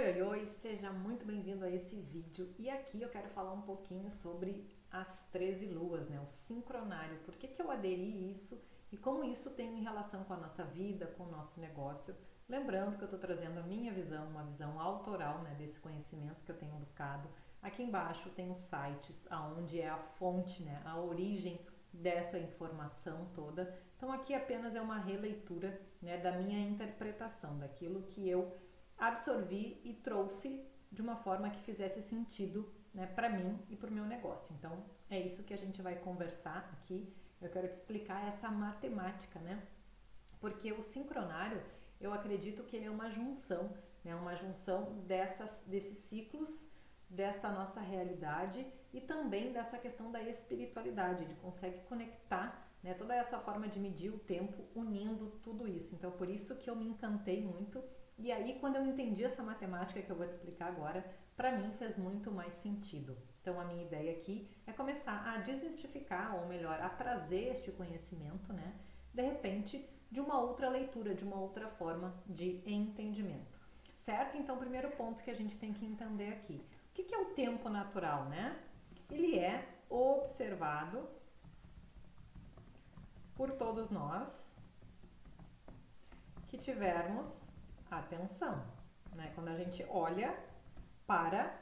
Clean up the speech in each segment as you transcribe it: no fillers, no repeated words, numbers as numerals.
oi, oi, seja muito bem-vindo a esse vídeo. E aqui eu quero falar um pouquinho sobre as 13 luas, né? O sincronário. Por que eu aderi isso e como isso tem em relação com a nossa vida, com o nosso negócio. Lembrando que eu estou trazendo a minha visão, uma visão autoral, né, desse conhecimento que eu tenho buscado. Aqui embaixo tem os sites, aonde é a fonte, né, a origem dessa informação toda. Então aqui apenas é uma releitura, né, da minha interpretação, daquilo que eu absorvi e trouxe de uma forma que fizesse sentido, né, para mim e para o meu negócio. Então é isso que a gente vai conversar aqui. Eu quero te explicar essa matemática, né? Porque o sincronário, eu acredito que ele é uma junção, né? Uma junção desses ciclos, desta nossa realidade e também dessa questão da espiritualidade. Ele consegue conectar, né, toda essa forma de medir o tempo unindo tudo isso. Então por isso que eu me encantei muito. E aí, quando eu entendi essa matemática que eu vou te explicar agora, para mim fez muito mais sentido. Então, a minha ideia aqui é começar a desmistificar, ou melhor, a trazer este conhecimento, né, de repente, de uma outra leitura, de uma outra forma de entendimento. Certo? Então, o primeiro ponto que a gente tem que entender aqui. O que é o tempo natural, né? Ele é observado por todos nós que tivermos atenção, né? Quando a gente olha para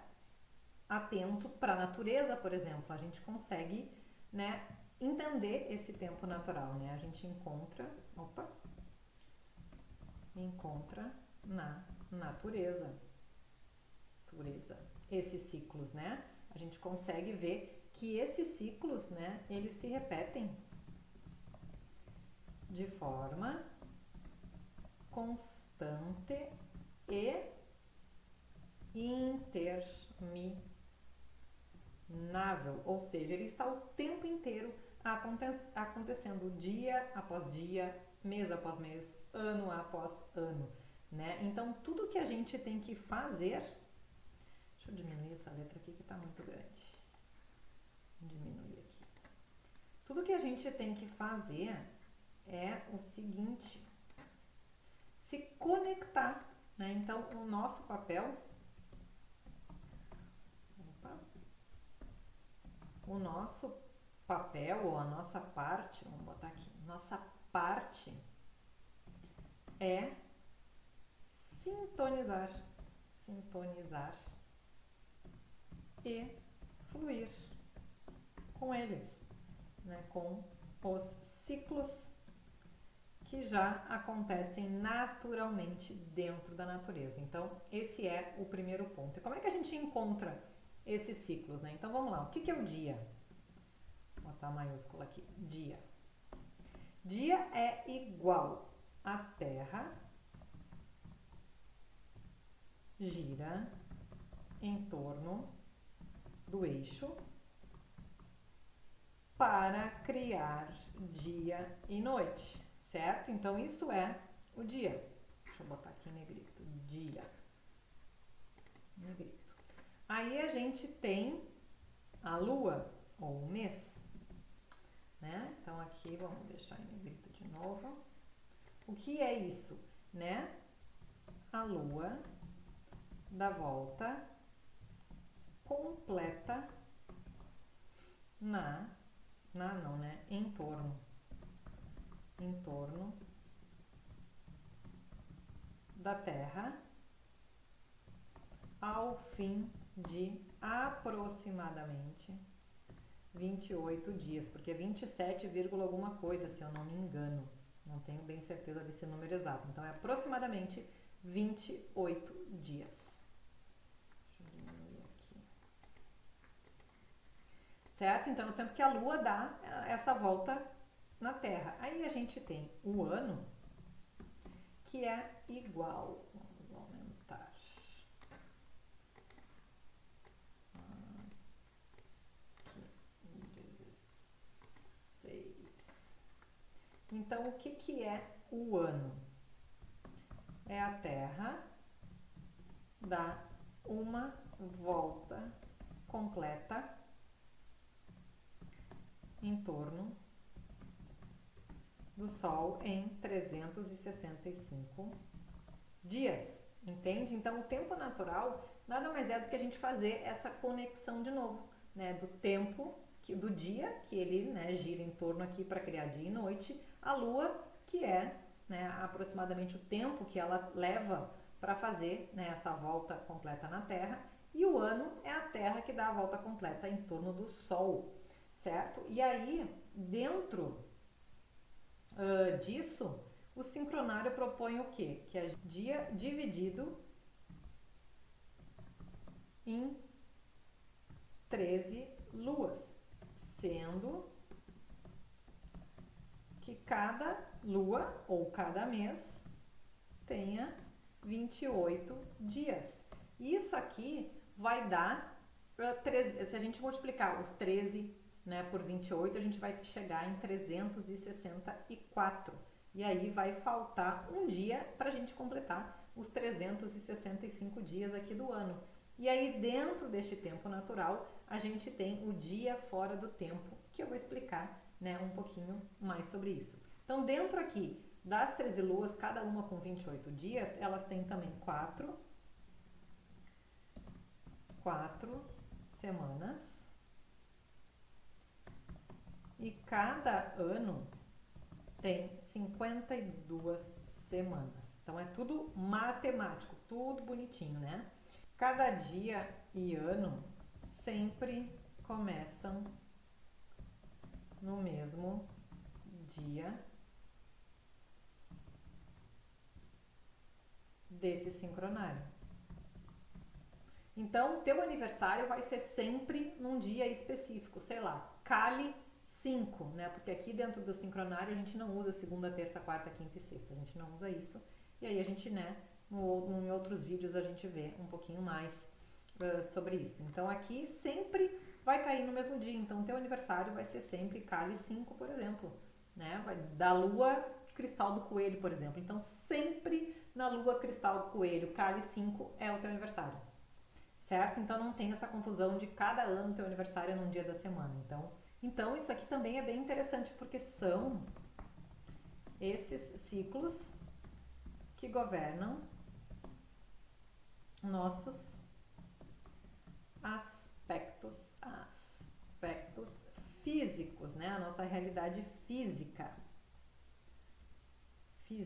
atento para a natureza, por exemplo, a gente consegue, né, entender esse tempo natural, né? A gente encontra na natureza, esses ciclos, né? A gente consegue ver que esses ciclos, né, eles se repetem de forma constante e interminável, ou seja, ele está o tempo inteiro acontecendo dia após dia, mês após mês, ano após ano, né? Então tudo que a gente tem que fazer, deixa eu diminuir essa letra aqui que está muito grande, diminuir aqui. Tudo que a gente tem que fazer é o seguinte: se conectar, né? Então, o nosso papel, ou a nossa parte, vamos botar aqui, nossa parte é sintonizar e fluir com eles, né? Com os ciclos que já acontecem naturalmente dentro da natureza. Então, esse é o primeiro ponto. E como é que a gente encontra esses ciclos, né? Então, vamos lá. O que é o dia? Vou botar a maiúscula aqui. Dia. Dia é igual a Terra gira em torno do eixo para criar dia e noite, certo? Então, isso é o dia. Deixa eu botar aqui em negrito. Dia. Negrito. Aí a gente tem a lua, ou o mês, né? Então, aqui, vamos deixar em negrito de novo. O que é isso, né? A lua dá volta completa em torno da Terra ao fim de aproximadamente 28 dias, porque é 27, alguma coisa, se eu não me engano. Não tenho bem certeza desse número exato. Então, é aproximadamente 28 dias. Deixa eu diminuir aqui. Certo? Então, o tempo que a Lua dá essa volta na Terra. Aí a gente tem o ano, que é igual. Vamos aumentar. Aqui, 16. Então, o que é o ano? É a Terra dar uma volta completa em torno do Sol em 365 dias. entende? Então, o tempo natural nada mais é do que a gente fazer essa conexão de novo, né, do tempo do dia, que ele, né, gira em torno aqui para criar dia e noite, a lua, que é, né, aproximadamente o tempo que ela leva para fazer, né, essa volta completa na Terra, e o ano é a Terra que dá a volta completa em torno do Sol, certo? E aí, dentro disso, o sincronário propõe o quê? Que é dia dividido em 13 luas, sendo que cada lua ou cada mês tenha 28 dias. Isso aqui vai dar, se a gente multiplicar os 13, né, por 28, a gente vai chegar em 364. E aí vai faltar um dia para a gente completar os 365 dias aqui do ano. E aí, dentro deste tempo natural, a gente tem o dia fora do tempo, que eu vou explicar, né, um pouquinho mais sobre isso. Então, dentro aqui das 13 luas, cada uma com 28 dias, elas têm também 4 semanas. E cada ano tem 52 semanas. Então, é tudo matemático, tudo bonitinho, né? Cada dia e ano sempre começam no mesmo dia desse sincronário. Então, teu aniversário vai ser sempre num dia específico, sei lá, Cali 5, né? Porque aqui dentro do sincronário a gente não usa segunda, terça, quarta, quinta e sexta, a gente não usa isso. E aí a gente, né, em outros vídeos a gente vê um pouquinho mais sobre isso. Então aqui sempre vai cair no mesmo dia, então teu aniversário vai ser sempre Cali 5, por exemplo, né? Da lua cristal do coelho, por exemplo. Então sempre na lua cristal do coelho, Cali 5 é o teu aniversário, certo? Então não tem essa confusão de cada ano teu aniversário é num dia da semana. Então isso aqui também é bem interessante, porque são esses ciclos que governam nossos aspectos físicos, né? A nossa realidade física. Aqui,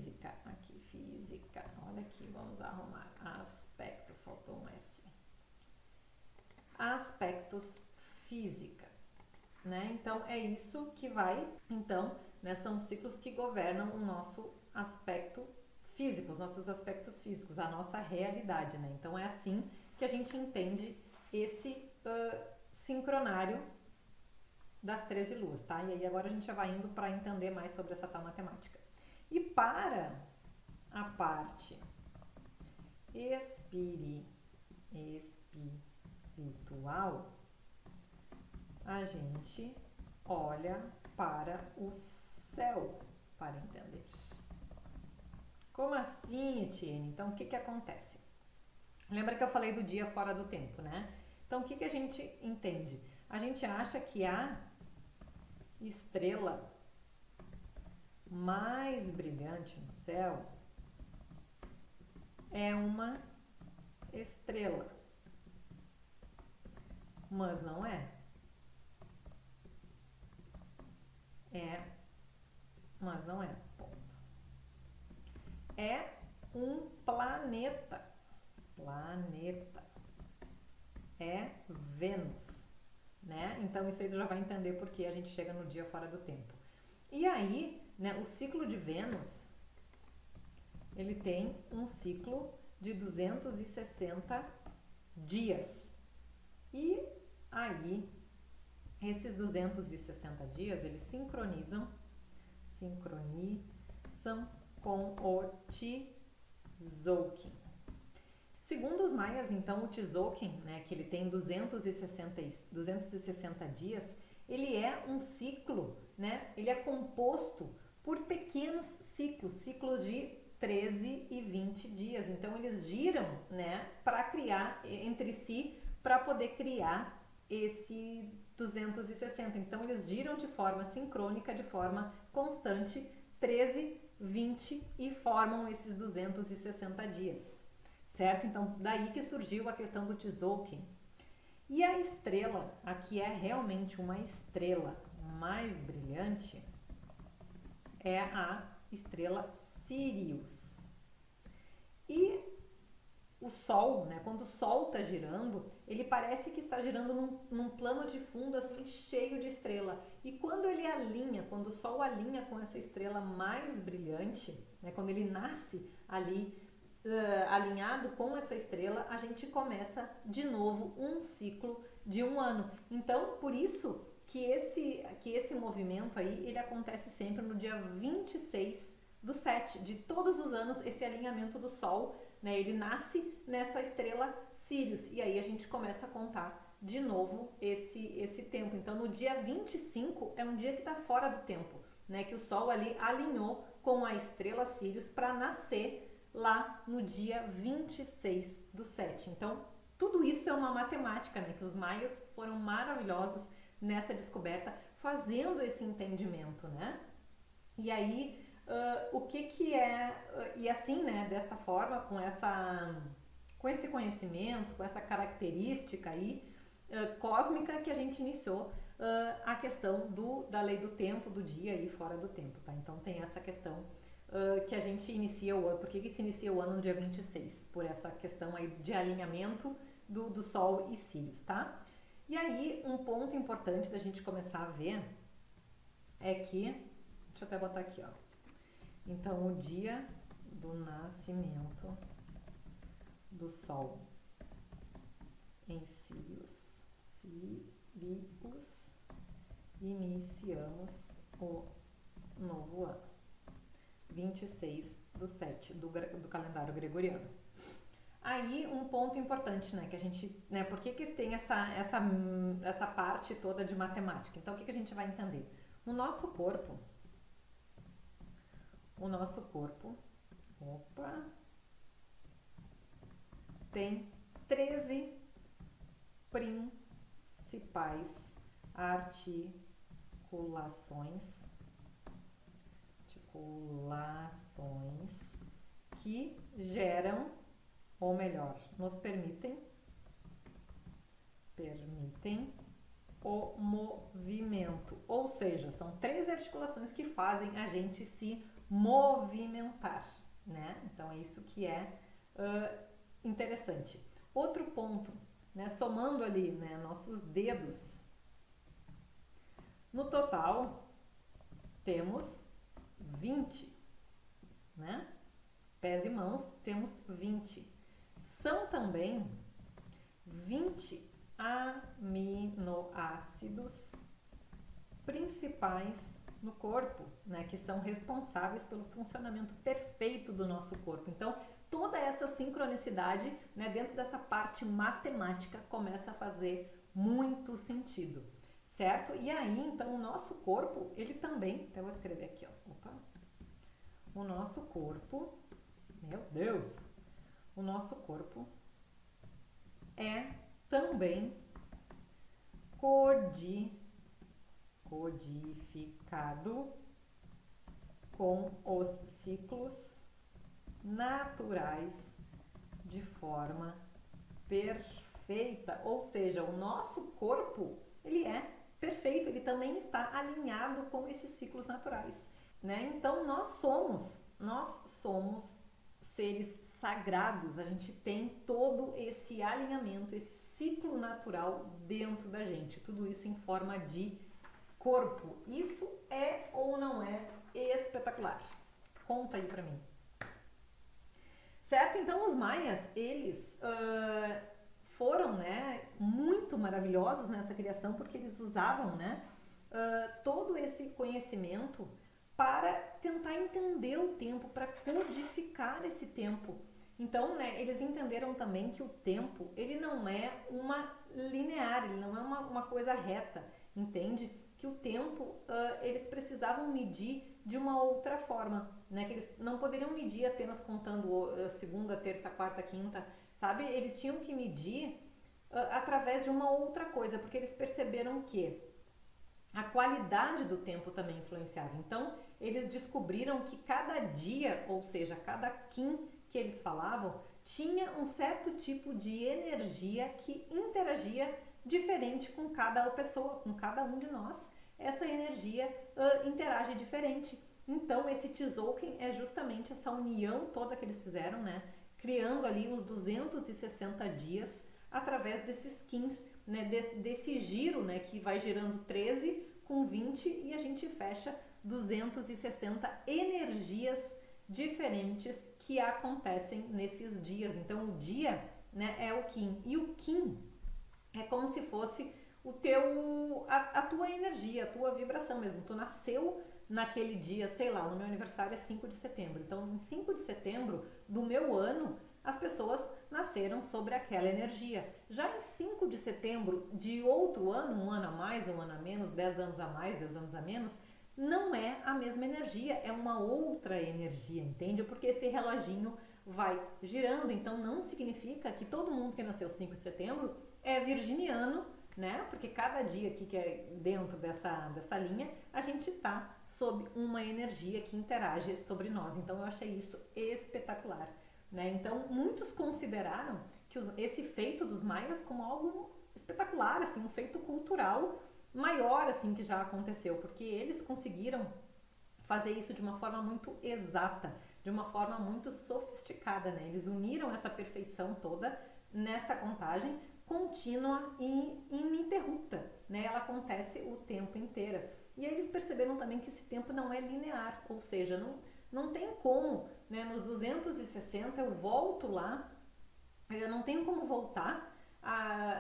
física. Olha aqui, vamos arrumar. Aspectos, faltou um S. Aspectos física, né? Então, é isso que vai, então, né, são os ciclos que governam o nosso aspecto físico, os nossos aspectos físicos, a nossa realidade, né? Então, é assim que a gente entende esse sincronário das 13 luas, tá? E aí agora a gente já vai indo para entender mais sobre essa tal matemática. E para a parte espiritual, a gente olha para o céu para entender. Como assim, Etienne? Então, o que acontece? Lembra que eu falei do dia fora do tempo, né? Então, o que a gente entende? A gente acha que a estrela mais brilhante no céu é uma estrela, mas não é. Mas não é. Ponto. É um planeta. É Vênus, né? Então isso aí tu já vai entender porque a gente chega no dia fora do tempo. E aí, né, o ciclo de Vênus, ele tem um ciclo de 260 dias. E aí, esses 260 dias, eles sincronizam com o Tzolk'in. Segundo os maias, então, o Tzolk'in, né, que ele tem 260 dias, ele é um ciclo, né, ele é composto por pequenos ciclos de 13 e 20 dias. Então, eles giram, né, para criar entre si, para poder criar esse 260. Então, eles giram de forma sincrônica, de forma constante, 13, 20 e formam esses 260 dias. certo? Então, daí que surgiu a questão do Tzolk'in. E a estrela, aqui é realmente uma estrela mais brilhante, é a estrela Sirius. E o Sol, né, quando o Sol está girando, ele parece que está girando num plano de fundo assim cheio de estrela. E quando ele alinha, quando o Sol alinha com essa estrela mais brilhante, né, quando ele nasce ali alinhado com essa estrela, a gente começa de novo um ciclo de um ano. Então, por isso que esse movimento aí, ele acontece sempre no dia 26/7 de todos os anos, esse alinhamento do Sol, né, ele nasce nessa estrela Sirius, e aí a gente começa a contar de novo esse tempo. Então, no dia 25 é um dia que está fora do tempo, né, que o Sol ali alinhou com a estrela Sirius para nascer lá no dia 26/7. Então, tudo isso é uma matemática, né, que os maias foram maravilhosos nessa descoberta, fazendo esse entendimento, né? E aí, o que é... e assim, né, desta forma, com esse conhecimento, com essa característica aí cósmica, que a gente iniciou a questão da lei do tempo, do dia aí fora do tempo, tá? Então tem essa questão que a gente inicia o ano. Por que se inicia o ano no dia 26? Por essa questão aí de alinhamento do Sol e Sirius, tá? E aí, um ponto importante da gente começar a ver é que... Deixa eu até botar aqui, ó. Então, o dia do nascimento do Sol em Sirius. Iniciamos o novo ano. 26/7 do calendário gregoriano. Aí, um ponto importante, né, que a gente, né, por que tem essa parte toda de matemática? Então, o que a gente vai entender? O nosso corpo, tem 13 principais articulações que geram, ou melhor, nos permitem o movimento. Ou seja, são 13 articulações que fazem a gente se movimentar, né? Então é isso que é interessante. Outro ponto, né, somando ali, né, nossos dedos, no total temos 20, né? Pés e mãos, temos 20. São também 20 aminoácidos principais no corpo, né, que são responsáveis pelo funcionamento perfeito do nosso corpo. Então, toda essa sincronicidade, né, dentro dessa parte matemática, começa a fazer muito sentido, certo? E aí, então, o nosso corpo, ele também, até vou escrever aqui, ó, o nosso corpo, meu Deus, o nosso corpo é também codificado com os ciclos naturais de forma perfeita. Ou seja, o nosso corpo, ele é perfeito, ele também está alinhado com esses ciclos naturais, né? Então nós somos seres sagrados, a gente tem todo esse alinhamento, esse ciclo natural dentro da gente, tudo isso em forma de corpo. Isso é ou não é espetacular? Conta aí pra mim. Certo? Então os maias, eles foram, né, muito maravilhosos nessa criação, porque eles usavam, né, todo esse conhecimento para tentar entender o tempo, para codificar esse tempo. Então, né, eles entenderam também que o tempo, ele não é uma linear, ele não é uma coisa reta, entende? Que o tempo, eles precisavam medir de uma outra forma, né? Que eles não poderiam medir apenas contando segunda, terça, quarta, quinta, sabe? Eles tinham que medir através de uma outra coisa, porque eles perceberam que a qualidade do tempo também influenciava. Então, eles descobriram que cada dia, ou seja, cada Qin que eles falavam, tinha um certo tipo de energia que interagia diferente com cada pessoa, com cada um de nós. Essa energia interage diferente. Então, esse Tzolk'in é justamente essa união toda que eles fizeram, né? Criando ali os 260 dias através desses Qins, né? Desse giro, né? Que vai girando 13 com 20 e a gente fecha 260 energias diferentes que acontecem nesses dias. Então, o dia, né, é o Qin. E o Qin é como se fosse a tua energia, a tua vibração mesmo. Tu nasceu naquele dia, sei lá, no meu aniversário é 5 de setembro. Então, em 5 de setembro do meu ano, as pessoas nasceram sobre aquela energia. Já em 5 de setembro de outro ano, um ano a mais, um ano a menos, 10 anos a mais, 10 anos a menos, não é a mesma energia, é uma outra energia, entende? Porque esse reloginho vai girando, então não significa que todo mundo que nasceu 5 de setembro é virginiano, né? Porque cada dia aqui que é dentro dessa linha, a gente tá sob uma energia que interage sobre nós. Então eu achei isso espetacular, né? Então muitos consideraram que esse feito dos maias como algo espetacular, assim, um feito cultural maior assim que já aconteceu, porque eles conseguiram fazer isso de uma forma muito exata, de uma forma muito sofisticada, né? Eles uniram essa perfeição toda nessa contagem contínua e ininterrupta, né? Ela acontece o tempo inteiro. E aí eles perceberam também que esse tempo não é linear, ou seja, não tem como, né? Nos 260 eu volto lá, eu não tenho como voltar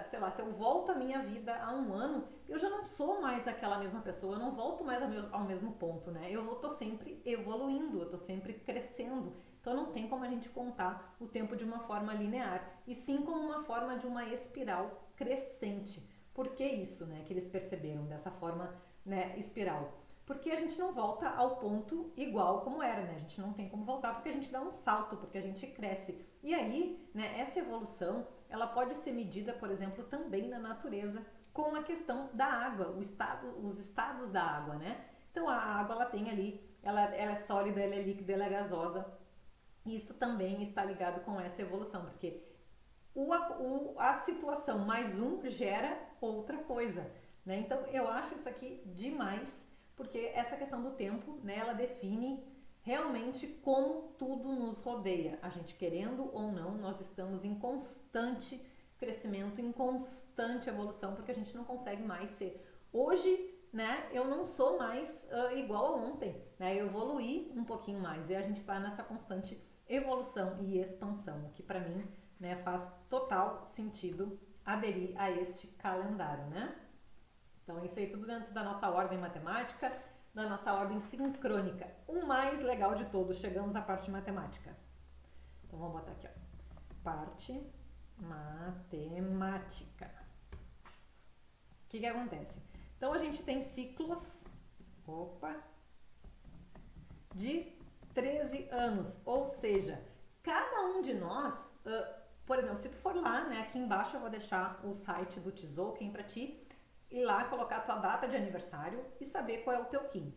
sei lá, se eu volto a minha vida há um ano, eu já não sou mais aquela mesma pessoa, eu não volto mais ao mesmo ponto, né? Eu tô sempre evoluindo, eu tô sempre crescendo. Então não tem como a gente contar o tempo de uma forma linear, e sim como uma forma de uma espiral crescente. Por que isso, né? Que eles perceberam dessa forma, né, espiral? Porque a gente não volta ao ponto igual como era, né? A gente não tem como voltar porque a gente dá um salto, porque a gente cresce. E aí, né, essa evolução, ela pode ser medida, por exemplo, também na natureza, com a questão da água, os estados da água, né? Então a água, ela tem ali, ela é sólida, ela é líquida, ela é gasosa. Isso também está ligado com essa evolução, porque a situação mais um gera outra coisa, né? Então eu acho isso aqui demais, porque essa questão do tempo, né, ela define realmente como tudo nos rodeia. A gente querendo ou não, nós estamos em constante crescimento, em constante evolução, porque a gente não consegue mais ser. Hoje, né, eu não sou mais igual a ontem, né? Eu evoluí um pouquinho mais e a gente está nessa constante evolução e expansão, o que para mim, né, faz total sentido aderir a este calendário, né? Então, é isso aí, tudo dentro da nossa ordem matemática, da nossa ordem sincrônica. O mais legal de todos, chegamos à parte matemática. Então, vamos botar aqui, ó. Parte matemática. O que acontece? Então, a gente tem ciclos, de 13 anos, ou seja, cada um de nós, por exemplo, se tu for lá, né, aqui embaixo eu vou deixar o site do Tzolk'in para ti, ir lá, colocar a tua data de aniversário e saber qual é o teu Qin.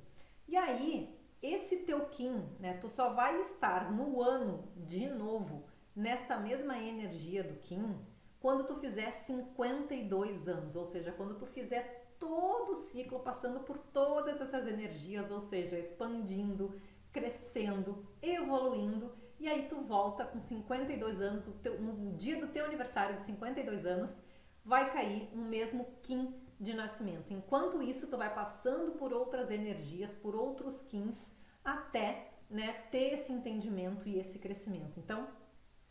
E aí, esse teu Qin, né, tu só vai estar no ano de novo, nesta mesma energia do Qin, quando tu fizer 52 anos, ou seja, quando tu fizer todo o ciclo passando por todas essas energias, ou seja, expandindo, crescendo, evoluindo, e aí tu volta com 52 anos, no dia do teu aniversário de 52 anos, vai cair o mesmo Qin de nascimento. Enquanto isso, tu vai passando por outras energias, por outros Qins, até, né, ter esse entendimento e esse crescimento. Então,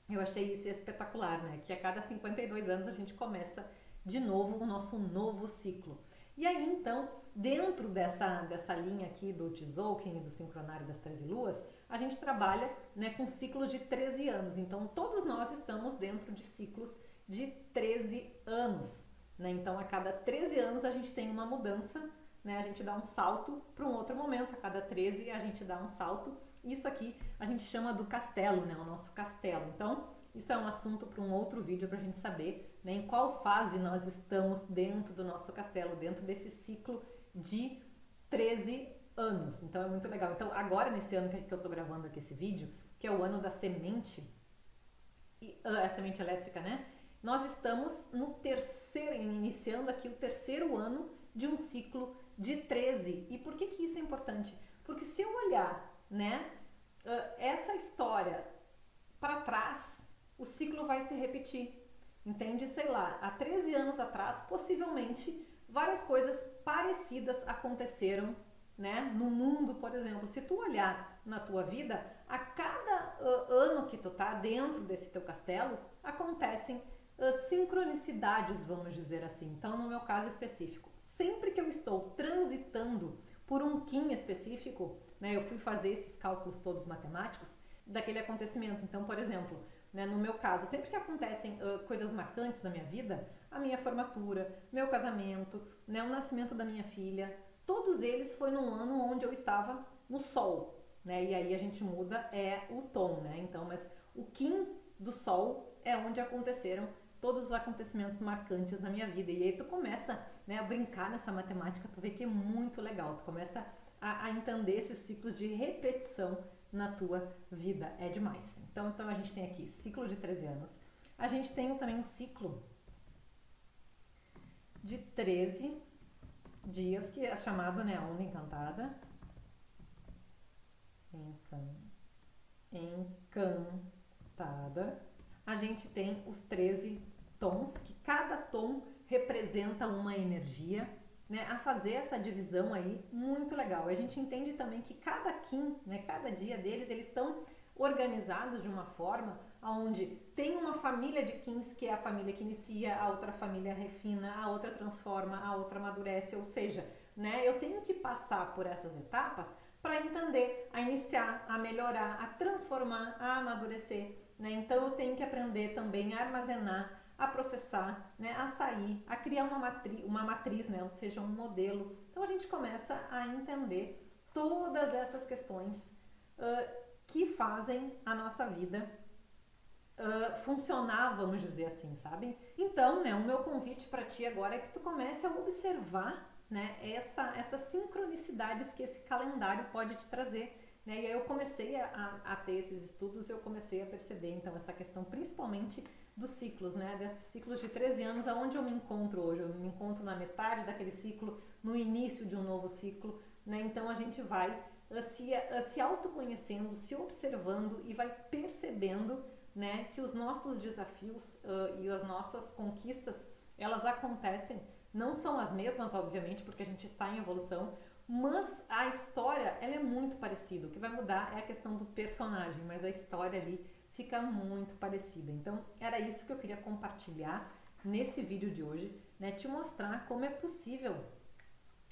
eu achei isso espetacular, né? Que a cada 52 anos a gente começa de novo o nosso novo ciclo. E aí, então, dentro dessa linha aqui do Tzolk'in e do sincronário das 13 luas, a gente trabalha, né, com ciclos de 13 anos. Então, todos nós estamos dentro de ciclos de 13 anos. Né? Então, a cada 13 anos a gente tem uma mudança, né? A gente dá um salto para um outro momento, a cada 13 a gente dá um salto. Isso aqui a gente chama do castelo, né? O nosso castelo. Então, isso é um assunto para um outro vídeo para a gente saber, né, em qual fase nós estamos dentro do nosso castelo, dentro desse ciclo de 13 anos. Então, é muito legal. Então, agora nesse ano que eu estou gravando aqui esse vídeo, que é o ano da semente, a semente elétrica, né? Nós estamos no iniciando aqui o terceiro ano de um ciclo de 13. E por que isso é importante? Porque se eu olhar, né, essa história para trás, o ciclo vai se repetir. Entende? Sei lá, há 13 anos atrás, possivelmente, várias coisas parecidas aconteceram, né? No mundo, por exemplo, se tu olhar na tua vida, a cada ano que tu tá dentro desse teu castelo, acontecem sincronicidades, vamos dizer assim. Então, no meu caso específico, sempre que eu estou transitando por um Kim específico, né? Eu fui fazer esses cálculos todos matemáticos daquele acontecimento. Então, por exemplo, né, no meu caso, sempre que acontecem coisas marcantes na minha vida, a minha formatura, meu casamento, né, o nascimento da minha filha, todos eles foi num ano onde eu estava no Sol, né, e aí a gente muda o tom, né, então, mas o Kim do Sol é onde aconteceram todos os acontecimentos marcantes na minha vida, e aí tu começa, né, a brincar nessa matemática, tu vê que é muito legal, tu começa a entender esses ciclos de repetição na tua vida, é demais. Então a gente tem aqui ciclo de 13 anos, a gente tem também um ciclo de 13 dias, que é chamado, né, a onda encantada, encantada. A gente tem os 13 tons, que cada tom representa uma energia, né, a fazer essa divisão aí, muito legal. A gente entende também que cada Kim, né, cada dia deles, eles estão organizados de uma forma onde tem uma família de Kins, que é a família que inicia, a outra família refina, a outra transforma, a outra amadurece, ou seja, né, eu tenho que passar por essas etapas para entender, a iniciar, a melhorar, a transformar, a amadurecer, né? Então eu tenho que aprender também a armazenar, a processar, né, a sair, a criar uma matriz, né, ou seja, um modelo. Então a gente começa a entender todas essas questões que fazem a nossa vida funcionar, vamos dizer assim, sabe? Então, né, o meu convite para ti agora é que tu comece a observar, né, essas sincronicidades que esse calendário pode te trazer. Né? E aí eu comecei a ter esses estudos e eu comecei a perceber, então, essa questão principalmente dos ciclos, né? Desses ciclos de 13 anos, aonde eu me encontro hoje. Eu me encontro na metade daquele ciclo, no início de um novo ciclo, né? Então a gente vai se autoconhecendo, se observando e vai percebendo, né, que os nossos desafios e as nossas conquistas, elas acontecem, não são as mesmas, obviamente, porque a gente está em evolução, mas a história, ela é muito parecida. O que vai mudar é a questão do personagem, mas a história ali fica muito parecida. Então, era isso que eu queria compartilhar nesse vídeo de hoje, né? Te mostrar como é possível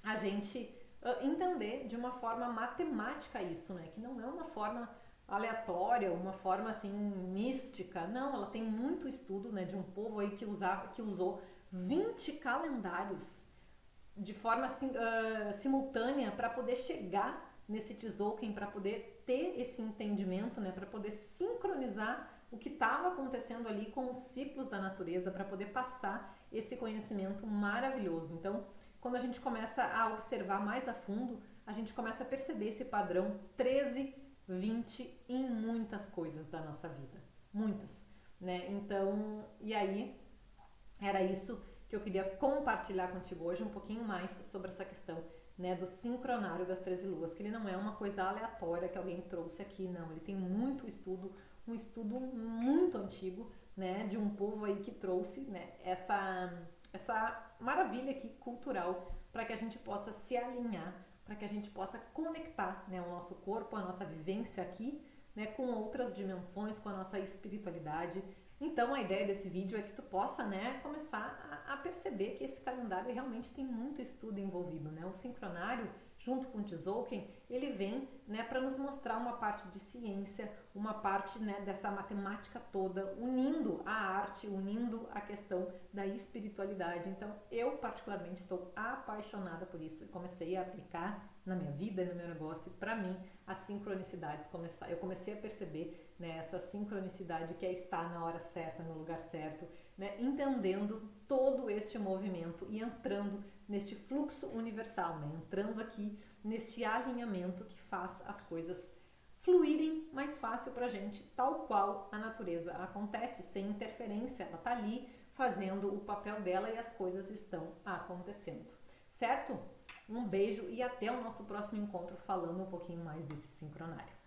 a gente entender de uma forma matemática isso, né? Que não é uma forma aleatória, uma forma assim mística. Não, ela tem muito estudo, né, de um povo aí que usou 20 calendários de forma simultânea para poder chegar nesse Tzolk'in, para poder ter esse entendimento, né, para poder sincronizar o que estava acontecendo ali com os ciclos da natureza, para poder passar esse conhecimento maravilhoso. Então, quando a gente começa a observar mais a fundo, a gente começa a perceber esse padrão 13, 20 em muitas coisas da nossa vida. Muitas, né? Então, e aí, era isso que eu queria compartilhar contigo hoje, um pouquinho mais sobre essa questão, né, do sincronário das 13 luas, que ele não é uma coisa aleatória que alguém trouxe aqui, não. Ele tem muito estudo, um estudo muito antigo, né, de um povo aí que trouxe, né, essa maravilha aqui cultural para que a gente possa se alinhar, para que a gente possa conectar, né, o nosso corpo, a nossa vivência aqui, né, com outras dimensões, com a nossa espiritualidade. Então a ideia desse vídeo é que tu possa, né, começar a perceber que esse calendário realmente tem muito estudo envolvido, né? O sincronário, junto com o Tzolk'in, ele vem, né, para nos mostrar uma parte de ciência, uma parte, né, dessa matemática toda, unindo a arte, unindo a questão da espiritualidade. Então eu particularmente estou apaixonada por isso e comecei a aplicar na minha vida, no meu negócio, para mim as sincronicidades eu comecei a perceber, né, essa sincronicidade que é estar na hora certa, no lugar certo, né, entendendo todo este movimento e entrando neste fluxo universal, né, entrando aqui neste alinhamento que faz as coisas fluírem mais fácil pra gente, tal qual a natureza acontece, sem interferência, ela tá ali fazendo o papel dela e as coisas estão acontecendo, certo? Um beijo e até o nosso próximo encontro falando um pouquinho mais desse sincronário.